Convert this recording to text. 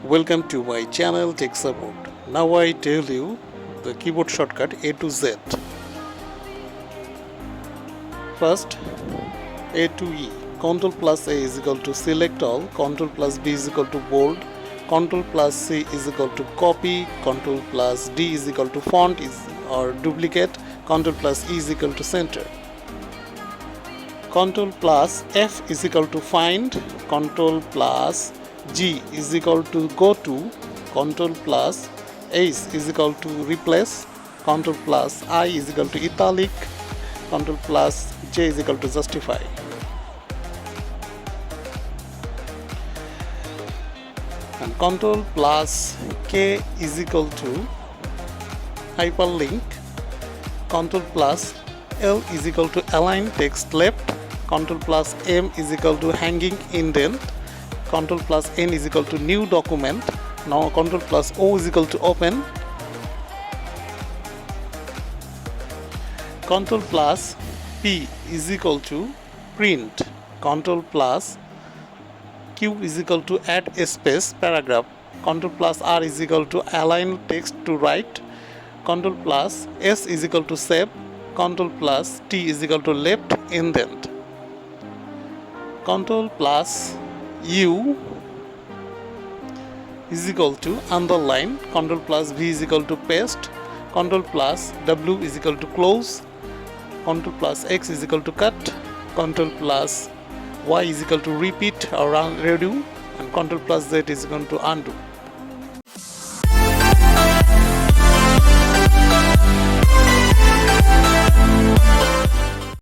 Welcome to my channel Tech Support. Now I tell you the keyboard shortcut A to Z. First, A to E. Ctrl plus A is equal to select all. Ctrl plus B is equal to bold. Ctrl plus C is equal to copy. Ctrl plus D is equal to font or duplicate. Ctrl plus E is equal to center. Ctrl plus F is equal to find. Ctrl plus G is equal to go to. Ctrl plus H is equal to replace. Ctrl plus I is equal to italic. Ctrl plus J is equal to justify. And Ctrl plus K is equal to hyperlink. Ctrl plus L is equal to align text left. Ctrl plus M is equal to hanging indent. Ctrl plus N is equal to new document. Now Ctrl plus O is equal to open. Ctrl plus P is equal to print. Ctrl plus Q is equal to add a space paragraph. Ctrl plus R is equal to align text to right. Ctrl plus S is equal to save. Ctrl plus T is equal to left indent. Ctrl plus U is equal to underline. Ctrl plus V is equal to paste. Ctrl plus W is equal to close. Ctrl plus X is equal to cut. Ctrl plus Y is equal to repeat or redo. And Ctrl plus Z is equal to undo.